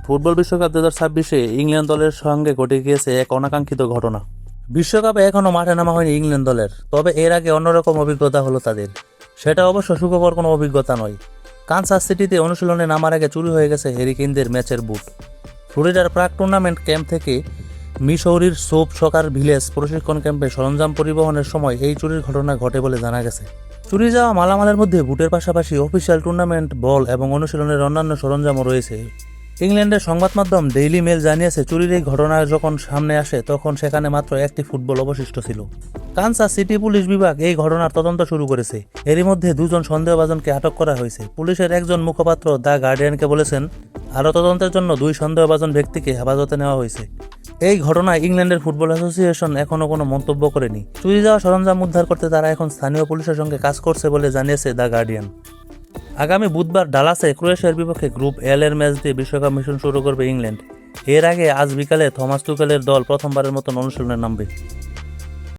Football বিশ্বকাপ 2026-এ England দলের সঙ্গে ঘটে গিয়েছে এক অনাকাঙ্ক্ষিত ঘটনা। বিশ্বকাপে এখনও মাঠে নামা হয়নি ইংল্যান্ড দলের, তবে এর আগে অন্যরকম অভিজ্ঞতা হলো তাদের। সেটা অবশ্য সুখকর কোনো অভিজ্ঞতা নয়। কানসাস সিটিতে অনুশীলনে নামার আগে চুরি হয়ে গেছে হ্যারি কেইনদের ম্যাচের বুট। ফ্লোরিডার প্রাক টুর্নামেন্ট ক্যাম্প থেকে মিসৌরির সোপ সকার ভিলেজ প্রশিক্ষণ ক্যাম্পে সরঞ্জাম পরিবহনের সময় এই চুরির ঘটনা ঘটে বলে জানা গেছে। চুরি যাওয়া মালামালের মধ্যে বুটের পাশাপাশি অফিসিয়াল টুর্নামেন্ট বল এবং অনুশীলনের অন্যান্য সরঞ্জামও রয়েছে। ইংল্যান্ডের সংবাদ মাধ্যম ডেইলি মেল জানিয়েছে, চুরির এই ঘটনা যখন সামনে আসে তখন সেখানে মাত্র একটি ফুটবল অবশিষ্ট ছিল। কানসাস সিটি পুলিশ বিভাগ এই ঘটনার তদন্ত শুরু করেছে। এরই মধ্যে দুজন সন্দেহভাজনকে আটক করা হয়েছে। পুলিশের একজন মুখপাত্র দ্য গার্ডিয়ানকে বলেছেন, আরও তদন্তের জন্য 2 সন্দেহভাজন ব্যক্তিকে হেফাজতে নেওয়া হয়েছে। এই ঘটনায় ইংল্যান্ডের ফুটবল অ্যাসোসিয়েশন এখনও কোনো মন্তব্য করেনি। চুরি যাওয়া সরঞ্জাম উদ্ধার করতে তারা এখন স্থানীয় পুলিশের সঙ্গে কাজ করছে বলে জানিয়েছে দ্য গার্ডিয়ান। আগামী বুধবার ডালাসে ক্রোয়েশিয়ার বিপক্ষে গ্রুপ এল এর ম্যাচ দিয়ে বিশ্বকাপ মিশন শুরু করবে ইংল্যান্ড। এর আগে আজ বিকালে থমাস টুকেলের দল প্রথমবারের মতন অনুশীলনে নামবে।